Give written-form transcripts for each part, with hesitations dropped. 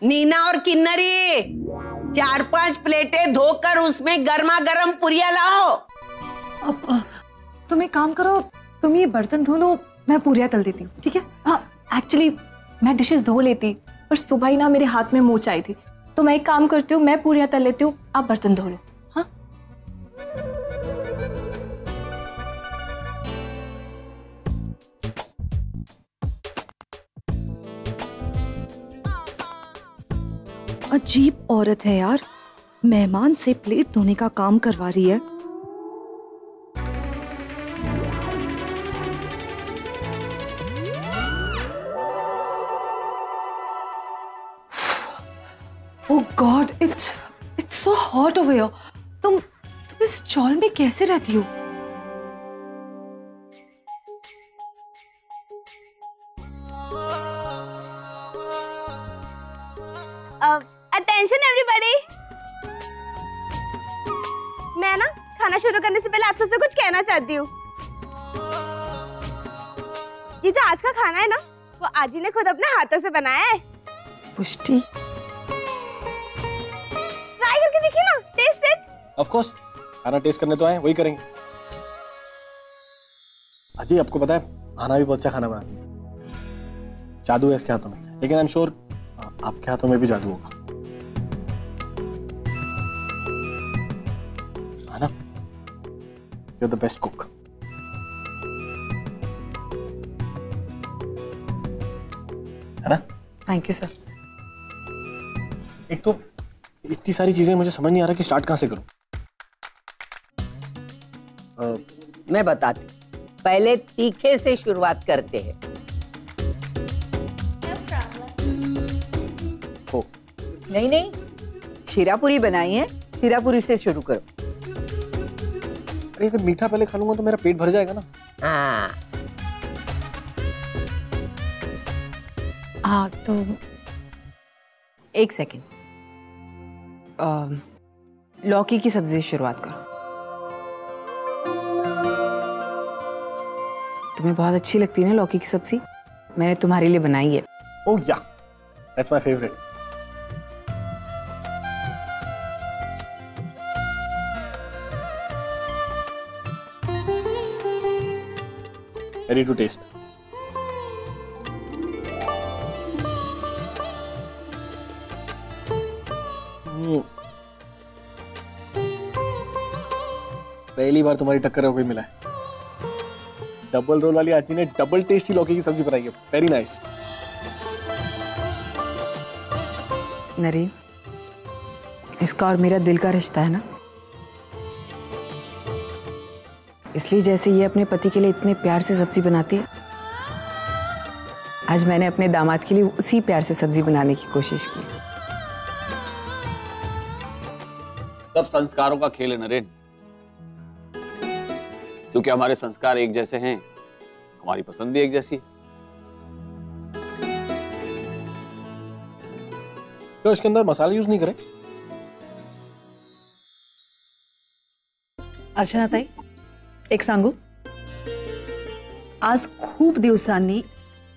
नीना और किन्नरी, 4-5 प्लेटें धोकर उसमें गर्मा गर्म पुरिया लाओ। अब तुम एक काम करो, तुम ये बर्तन धो लो, मैं पूरियां तल देती हूँ, ठीक है? हाँ, एक्चुअली मैं डिशेस धो लेती, पर सुबह ही ना मेरे हाथ में मोच आई थी, तो मैं एक काम करती हूँ, मैं पूरियां तल लेती हूँ, आप बर्तन धो लो। हाँ, अजीब औरत है यार, मेहमान से प्लेट धोने का काम करवा रही है। Oh god, it's so hot over here. तुम इस चॉल में कैसे रहती हो? अटेंशन एवरीबॉडी, मैं ना खाना शुरू करने से पहले आप सबसे कुछ कहना चाहती हूँ। ये जो आज का खाना है ना, वो आजी ने खुद अपने हाथों से बनाया है। पुष्टि, ट्राई करके देखिए ना, टेस्ट इट। ऑफ कोर्स, खाना टेस्ट करने तो आए, वही करेंगे। अजी आपको पता है, आना भी बहुत अच्छा खाना बनाती है, जादू है इसके हाथों में, लेकिन आई एम श्योर आपके हाथों में भी जादू होगा। आना, you are the best cook. है ना? Thank you sir. एक तो इतनी सारी चीजें मुझे समझ नहीं आ रहा कि स्टार्ट कहां से करूं। मैं बताती, पहले तीखे से शुरुआत करते हैं। हो नहीं, शीरापुरी बनाई है, शीरापुरी से शुरू करो। अरे अगर मीठा पहले खा लूंगा तो मेरा पेट भर जाएगा ना। हाँ तो एक सेकेंड, लौकी की सब्जी से शुरुआत करो। तुम्हें बहुत अच्छी लगती है ना लौकी की सब्जी, मैंने तुम्हारे लिए बनाई है। ओह या, that's my favourite. Ready to taste. पहली बार तुम्हारी टक्कर हो कोई मिला है। डबल रोल वाली आजी ने डबल टेस्टी लौकी की सब्जी बनाई है, वेरी नाइस। नरी, इसका और मेरा दिल का रिश्ता है ना, इसलिए जैसे ये अपने पति के लिए इतने प्यार से सब्जी बनाती है, आज मैंने अपने दामाद के लिए उसी प्यार से सब्जी बनाने की कोशिश की। सब संस्कारों का खेल है नरेन, क्योंकि हमारे संस्कार एक जैसे हैं, हमारी पसंद भी एक जैसी है। तो इसके अंदर मसाला यूज नहीं करें? अर्चना ताई, एक सांगू, आज खूप दिवसांनी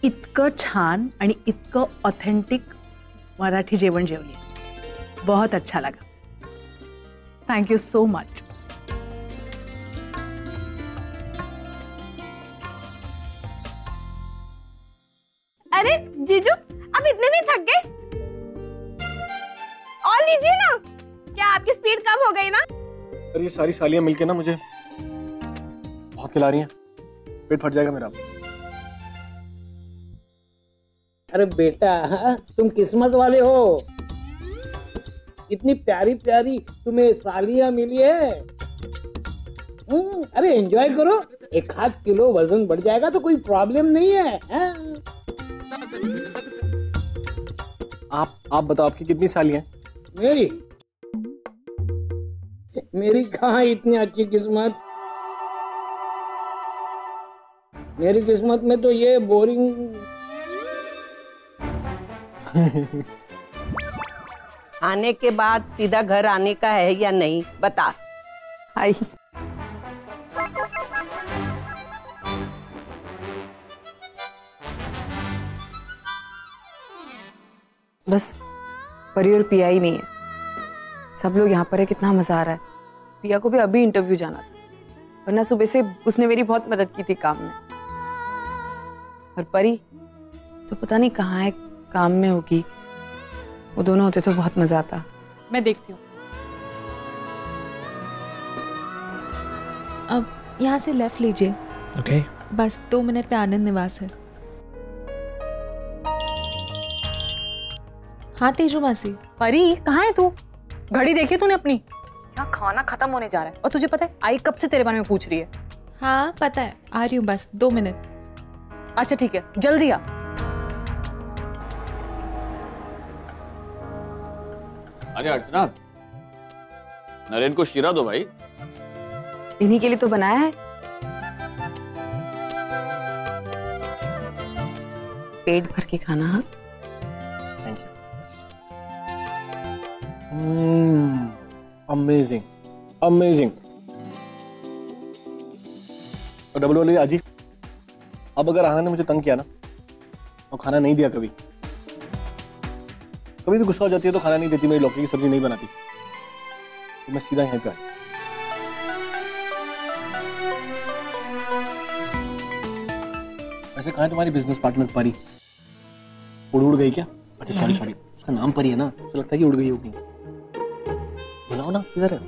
इतकं छान आणि इतकं ऑथेंटिक मराठी जेवण जेवली, बहुत अच्छा लगा। Thank you so much. अरे जीजू, अब इतने में थक गए? और लीजिए ना, क्या आपकी स्पीड कम हो गई ना? अरे ये सारी सालियां मिलके ना मुझे बहुत खिला रही हैं, पेट फट जाएगा मेरा। अरे बेटा, तुम किस्मत वाले हो, इतनी प्यारी प्यारी तुम्हें सालियां मिली है। अरे एंजॉय करो, 1-8 किलो वजन बढ़ जाएगा तो कोई प्रॉब्लम नहीं है। आप बताओ, आपकी कितनी सालियां हैं? मेरी कहाँ इतनी अच्छी किस्मत, मेरी किस्मत में तो ये बोरिंग। आने के बाद सीधा घर आने का है या नहीं, बता। आई, बस परी और पिया ही नहीं है, सब लोग यहाँ पर है। कितना मजा आ रहा है। पिया को भी अभी इंटरव्यू जाना था, वरना सुबह से उसने मेरी बहुत मदद की थी काम में। और परी तो पता नहीं कहाँ है, काम में होगी। वो दोनों होते तो बहुत मजा आता। मैं देखती हूँ। अब यहाँ से लेफ्ट लीजिए। ओके। बस 2 मिनट पे आनंद निवास है। हाँ तेजू मासी। परी कहाँ है तू? घड़ी देखी तूने अपनी? यहाँ खाना खत्म होने जा रहा है और तुझे पता है आई कब से तेरे बारे में पूछ रही है। हाँ पता है, आ रही हूँ बस 2 मिनट। अच्छा ठीक है, जल्दी आ। अरे अर्चना, नरेन को शीरा दो भाई। इन्हीं के लिए तो बनाया है। पेट भर के खाना। हाँ थैंक यू। Amazing amazing. और डबल वाली अजी, अब अगर आनंद ने मुझे तंग किया ना और खाना नहीं दिया, कभी कभी भी गुस्सा हो जाती है तो खाना नहीं देती, मेरी लौकी की सब्जी नहीं बनाती, तो मैं सीधा यहीं पे आया। वैसे कहाँ है तुम्हारी बिजनेस पार्टनर परी? उड़ गई क्या? अच्छा सॉरी सॉरी, उसका नाम परी है ना, तो लगता है कि उड़ गई होगी। बुलाओ ना, किधर है?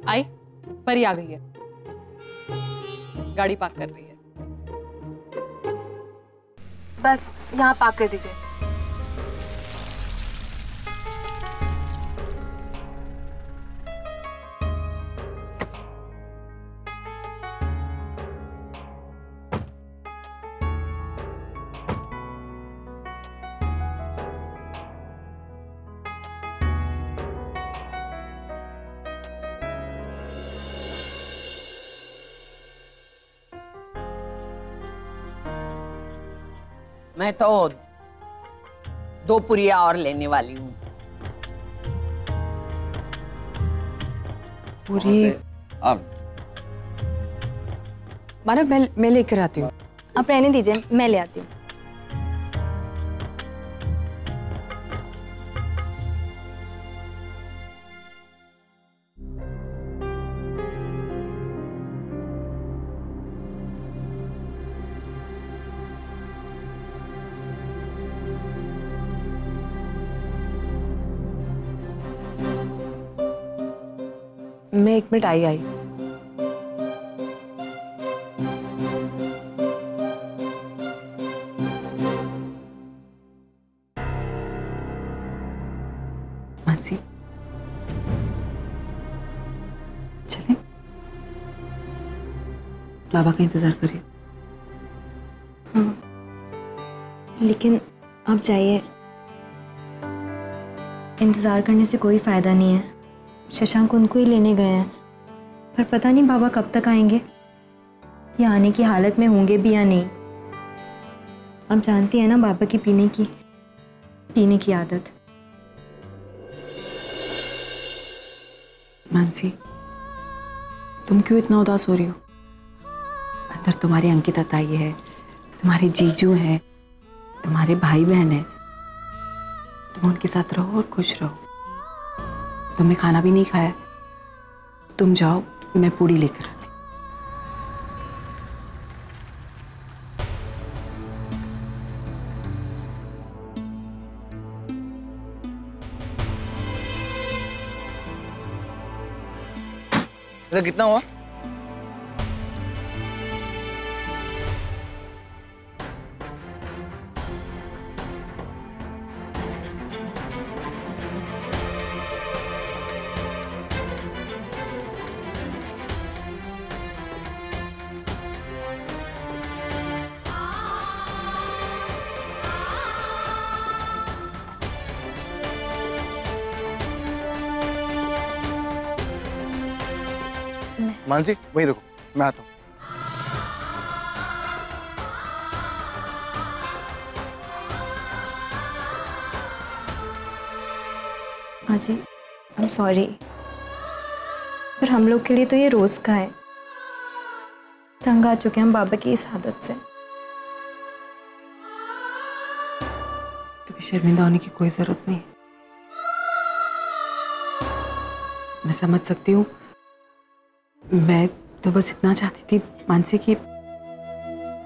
आई, परी आ गई है, गाड़ी पार्क कर रही है। बस यहाँ पार्क कर दीजिए। मैं तो 2 पुरिया और लेने वाली हूँ। पूरी मानव, मैं लेकर आती हूँ। आप रहने दीजिए, मैं ले आती हूँ। मैं 1 मिनट आई। मानसी चले, बाबा का इंतजार करिए। हाँ, लेकिन आप जाइए, इंतजार करने से कोई फायदा नहीं है। शशांक उनको ही लेने गए हैं, पर पता नहीं बाबा कब तक आएंगे, या आने की हालत में होंगे भी या नहीं। आप जानती हैं ना बाबा की पीने की आदत। मानसी, तुम क्यों इतना उदास हो रही हो? अंदर तुम्हारी अंकिता ताई है, तुम्हारे जीजू हैं, तुम्हारे भाई बहन हैं। तुम उनके साथ रहो और खुश रहो। तुमने खाना भी नहीं खाया, तुम जाओ, मैं पूड़ी लेकर आती। कितना हुआ? मानसी वहीं रुको, मैं आता हूँ। अजय, आई एम सॉरी, पर हम लोग के लिए तो ये रोज का है। तंग आ चुके हैं हम बाबा की इस आदत से। तुम्हें शर्मिंदा होने की कोई जरूरत नहीं। मैं समझ सकती हूँ। मैं तो बस इतना चाहती थी मानसी की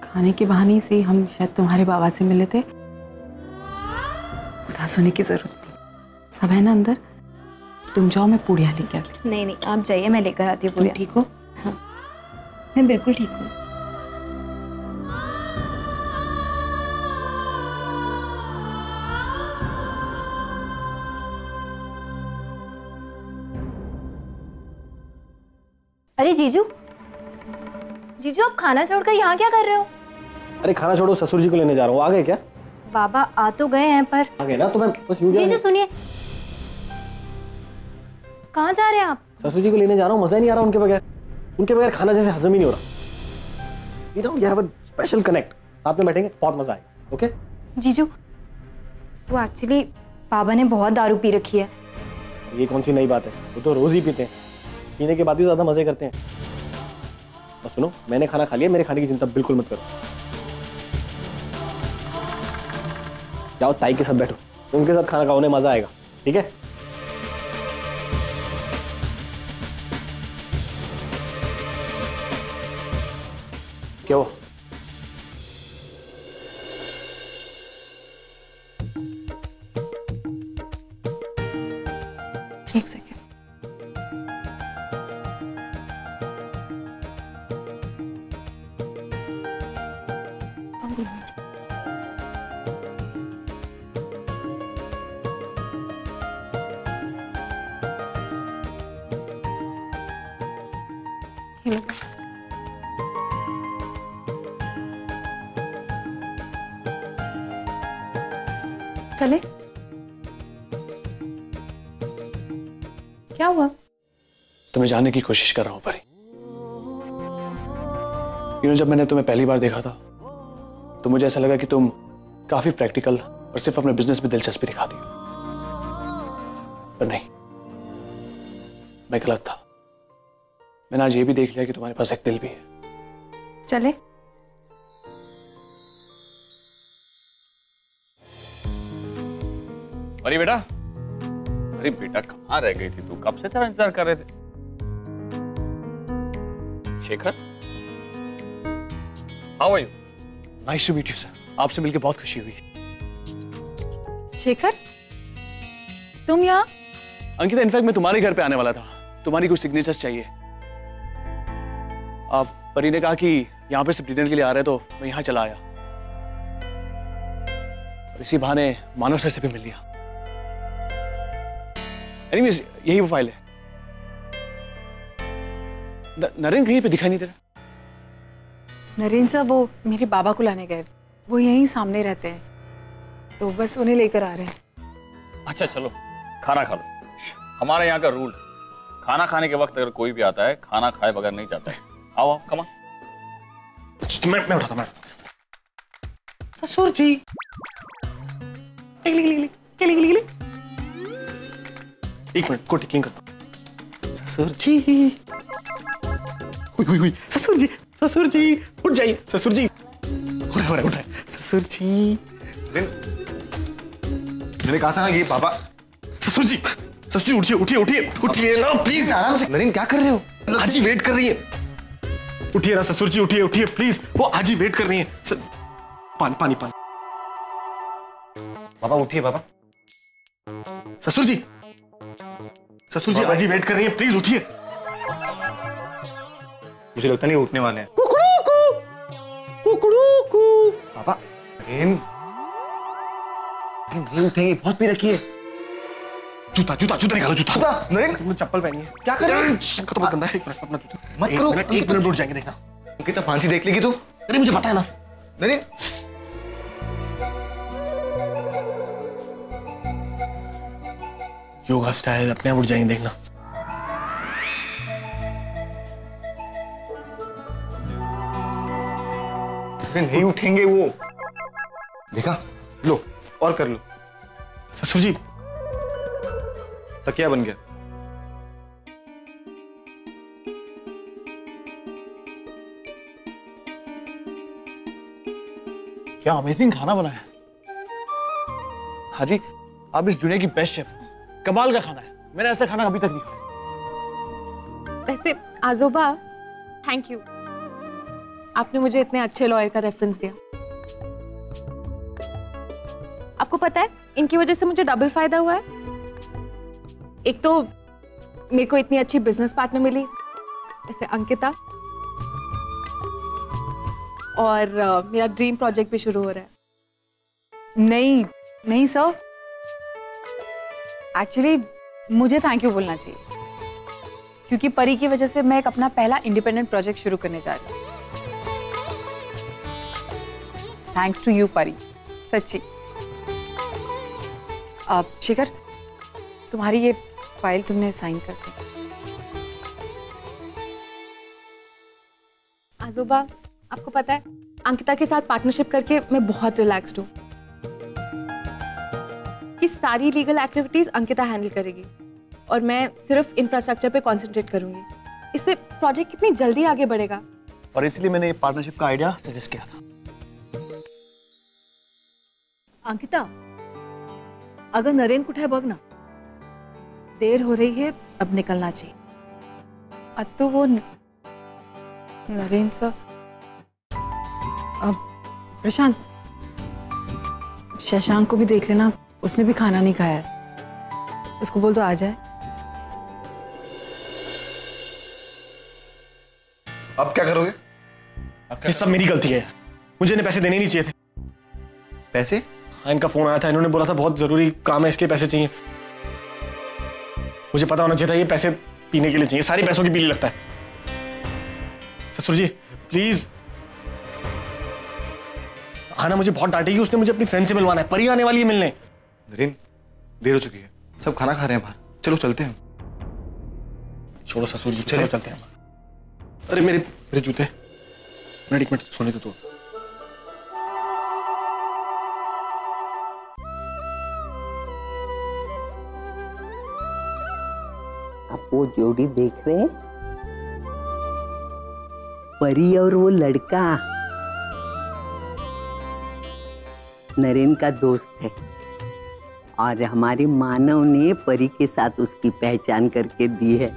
खाने के बहाने से ही हम शायद तुम्हारे बाबा से मिले थे। उदास होने की जरूरत नहीं, सब है ना अंदर। तुम जाओ, मैं पूड़ियाँ लेके आती। नहीं नहीं, आप जाइए, मैं लेकर आती हूँ तुम पूरी। ठीक हो? हाँ, मैं बिल्कुल ठीक हूँ। अरे जीजू, जीजू आप खाना छोड़कर यहाँ क्या कर रहे हो? अरे खाना छोड़ो, ससुर जी को लेने जा रहा हूँ। आ गए क्या? बाबा आ तो गए हैं पर आ गए ना, तो मैं बस यूं जीजू सुनिए, कहाँ जा रहे हैं आप? ससुर जी को लेने जा रहा हूँ। मजा ही नहीं आ रहा उनके बगैर खाना जैसे हजम ही नहीं हो रहा। You know we have a special connect. साथ में बैठेंगे, बहुत मजा आएगा। ओके जीजू, वो एक्चुअली बाबा ने बहुत दारू पी रखी है। ये कौन सी नई बात है? वो तो रोज ही पीते हैं, पीने के बाद भी ज्यादा मजे करते हैं। और सुनो, मैंने खाना खा लिया, मेरे खाने की चिंता बिल्कुल मत करो। जाओ ताई के साथ बैठो, उनके साथ खाना खाओ, उन्हें मजा आएगा। ठीक है? क्या हुआ? एक सेकेंड। चले? क्या हुआ? तुम्हें जानने की कोशिश कर रहा हूं परी। जब मैंने तुम्हें पहली बार देखा था तो मुझे ऐसा लगा कि तुम काफी प्रैक्टिकल और सिर्फ अपने बिजनेस में दिलचस्पी दिखाती हो, पर नहीं, मैं गलत था। मैंने आज ये भी देख लिया कि तुम्हारे पास एक दिल भी है। चले? अरे बेटा, अरे बेटा कहाँ रह गई थी तू? कब से तेरा इंतजार कर रहे थे। Shekhar, how are you? Nice to meet you sir. आपसे मिलकर बहुत खुशी हुई। शेखर, तुम यहाँ? अंकिता, इनफैक्ट मैं तुम्हारे घर पे आने वाला था, तुम्हारी कुछ सिग्नेचर्स चाहिए। आप परी ने कहा कि यहाँ पे सिर्फ डिनर के लिए आ रहे, तो मैं यहाँ चला आया और इसी बहाने मानव सर से भी मिल लिया। एनीवेज, यही वो फाइल है। नरेन कहीं पे दिखाई नहीं दे रहा। नरेन सर वो मेरे बाबा को लाने गए, वो यहीं सामने रहते हैं, तो बस उन्हें लेकर आ रहे हैं। अच्छा चलो खाना खा लो। हमारे यहाँ का रूल, खाना खाने के वक्त अगर कोई भी आता है खाना खाए बगैर नहीं जाता है। आओ आओ, कमा। मैं उठाता हूं। ससुर जी, एक मिनट, को टिकलिंग करता। ससुर जी, हुई ससुर जी, ससुर जी उठ जाइए। ससुर जी, उठ रहे ससुर जी। मैंने कहा था ना ये बाबा। ससुर जी, ससुर जी उठिए उठिए उठिए उठिए ना प्लीज, आराम से। नरेन क्या कर रहे हो? आजी वेट कर रही है। उठिए ना ससुर जी, उठिए उठिए प्लीज, वो आजी वेट कर रही है। पानी पानी पानी। बाबा उठिए बाबा। ससुर जी, ससुर जी आजी वेट कर रही है, प्लीज उठिए। मुझे लगता नहीं उठने वाले हैं। बाबा नहीं उठेंगे, बहुत पी रखी है। जूता जूता जूता निकालो, जूता। नरेन तुमने चप्पल पहनी है, क्या कर रहे हो? तो बहुत गंदा है। एक मिनट, अपना जूता मत करो। एक मिनट उठ जाएंगे, देखना। कितना फांसी देख लेगी तू? अरे मुझे पता है ना। नरेन योगा स्टाइल अपने आप उठ जाएंगे, देखना। नहीं उठेंगे वो, देखा? लो और कर लो। ससुर जी तकिया बन गया। क्या अमेजिंग खाना बना है। हाजी, आप इस दुनिया की बेस्ट शेफ, कमाल का खाना है, मैंने ऐसा खाना अभी तक नहीं खाया। वैसे आजोबा, थैंक यू, आपने मुझे इतने अच्छे लॉयर का रेफरेंस दिया। आपको पता है इनकी वजह से मुझे डबल फायदा हुआ है। एक तो मेरे को इतनी अच्छी बिजनेस पार्टनर मिली, जैसे अंकिता, और मेरा ड्रीम प्रोजेक्ट भी शुरू हो रहा है। नहीं नहीं सर, एक्चुअली मुझे थैंक यू बोलना चाहिए, क्योंकि परी की वजह से मैं एक अपना पहला इंडिपेंडेंट प्रोजेक्ट शुरू करने जा रही हूँ। थैंक्स टू यू परी, सच्ची। शिखर, तुम्हारी ये फाइल तुमने साइन कर दी। आजोबा, आपको पता है अंकिता के साथ पार्टनरशिप करके मैं बहुत रिलैक्स्ड हूँ कि सारी लीगल एक्टिविटीज अंकिता हैंडल करेगी और मैं सिर्फ इंफ्रास्ट्रक्चर पे कंसंट्रेट करूंगी। इससे प्रोजेक्ट कितनी जल्दी आगे बढ़ेगा। और इसलिए मैंने ये पार्टनरशिप का आइडिया सजेस्ट किया था। अंकिता, अगर नरेन कुठे है बघ ना, देर हो रही है, अब निकलना चाहिए। अब तो वो नरेन सर, अब प्रशांत, शशांक को भी देख लेना, उसने भी खाना नहीं खाया है, उसको बोल दो आ जाए। अब क्या करोगे? ये सब मेरी गलती है, मुझे इन्हें पैसे देने नहीं चाहिए थे। पैसे? हाँ, इनका फोन आया था, इन्होंने बोला था बहुत जरूरी काम है इसलिए पैसे चाहिए। मुझे पता होना चाहिए था ये पैसे पीने के लिए चाहिए, सारी पैसों की बिल लगता है। ससुर जी प्लीज, आना मुझे बहुत डांटेगी, उसने मुझे अपनी फ्रेंड से मिलवाना है, परी आने वाली है मिलने। नरेन, देर हो चुकी है, सब खाना खा रहे हैं बाहर, चलो चलते हैं। छोड़ो ससुर जी, चलो चलते हैं। अरे मेरे जूते, मिनट एक मिनट सोने तो। आप वो जोड़ी देख रहे हैं, परी और वो लड़का नरेन का दोस्त है और हमारे मानव ने परी के साथ उसकी पहचान करके दी है।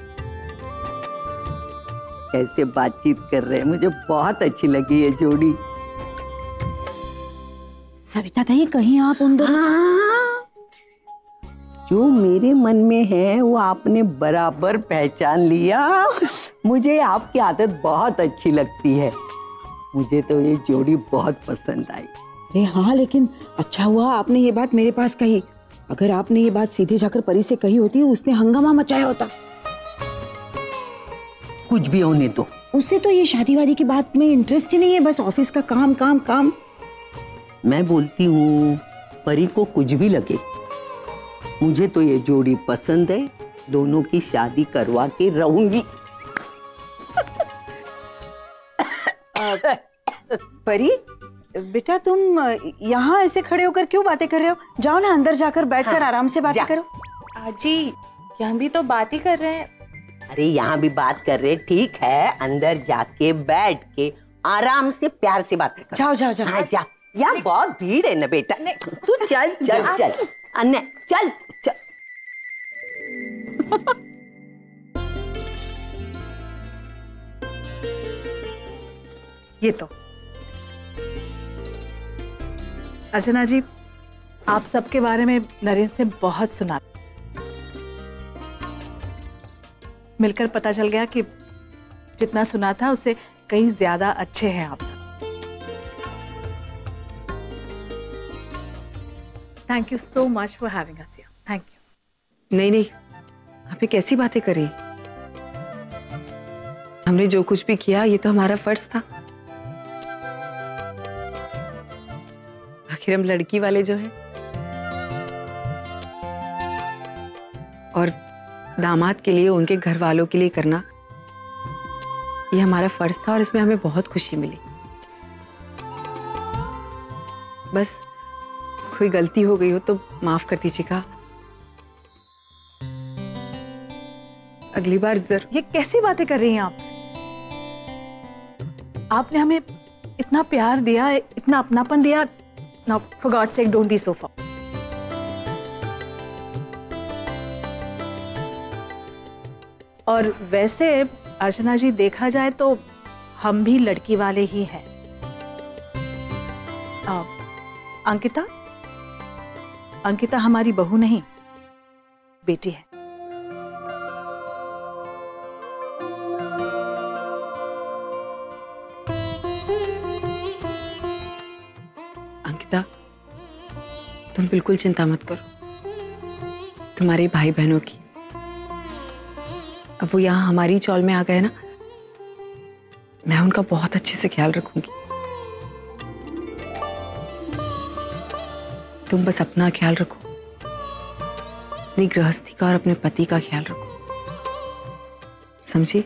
कैसे बातचीत कर रहे हैं, मुझे बहुत अच्छी लगी ये जोड़ी। सविता ताई, कहीं आप उन दोनों जो मेरे मन में है वो आपने बराबर पहचान लिया। मुझे आपकी आदत बहुत अच्छी लगती है, मुझे तो ये जोड़ी बहुत पसंद आई। अरे हाँ, लेकिन अच्छा हुआ आपने ये बात मेरे पास कही। अगर आपने ये बात सीधे जाकर परी से कही होती, उसने हंगामा मचाया होता। कुछ भी होने दो, उसे तो ये शादी वादी की बात में इंटरेस्ट ही नहीं है, बस ऑफिस का काम काम काम। मैं बोलती हूँ परी को कुछ भी लगे, मुझे तो ये जोड़ी पसंद है, दोनों की शादी करवा के रहूंगी। परी बेटा, तुम यहाँ ऐसे खड़े होकर क्यों बातें कर रहे हो? जाओ ना अंदर जाकर बैठकर आराम से बातें करो। आजी, यहाँ भी तो बात ही कर रहे हैं। अरे यहाँ भी बात कर रहे, ठीक है, अंदर जाके बैठ के आराम से प्यार से बातें कर। जाओ जाओ जाओ। हाँ, जा, यहाँ बहुत भीड़ है ना बेटा, तू चल चल चल, अन्य चल चल। ये तो अर्चना जी, आप सबके बारे में नरेन से बहुत सुना, मिलकर पता चल गया कि जितना सुना था उससे कहीं ज्यादा अच्छे हैं आप सब। Thank you so much for having us here. Thank you. नहीं नहीं, आप ये कैसी बातें करी? हमने जो कुछ भी किया ये तो हमारा फर्ज था। आखिर हम लड़की वाले जो हैं, और दामाद के लिए, उनके घर वालों के लिए करना ये हमारा फर्ज था और इसमें हमें बहुत खुशी मिली। बस कोई गलती हो गई हो तो माफ कर दीजिएगा, अगली बार जरूर। ये कैसी बातें कर रही हैं आप? आपने हमें इतना प्यार दिया, इतना अपनापन दिया। Now, for God's sake, don't be so far. और वैसे अर्चना जी देखा जाए तो हम भी लड़की वाले ही हैं। अंकिता, अंकिता हमारी बहू नहीं, बेटी है। अंकिता, तुम बिल्कुल चिंता मत करो। तुम्हारे भाई बहनों की, अब वो यहाँ हमारी चौल में आ गए ना, मैं उनका बहुत अच्छे से ख्याल रखूंगी। तुम बस अपना ख्याल रखो, अपनी गृहस्थी का और अपने पति का ख्याल रखो, समझी?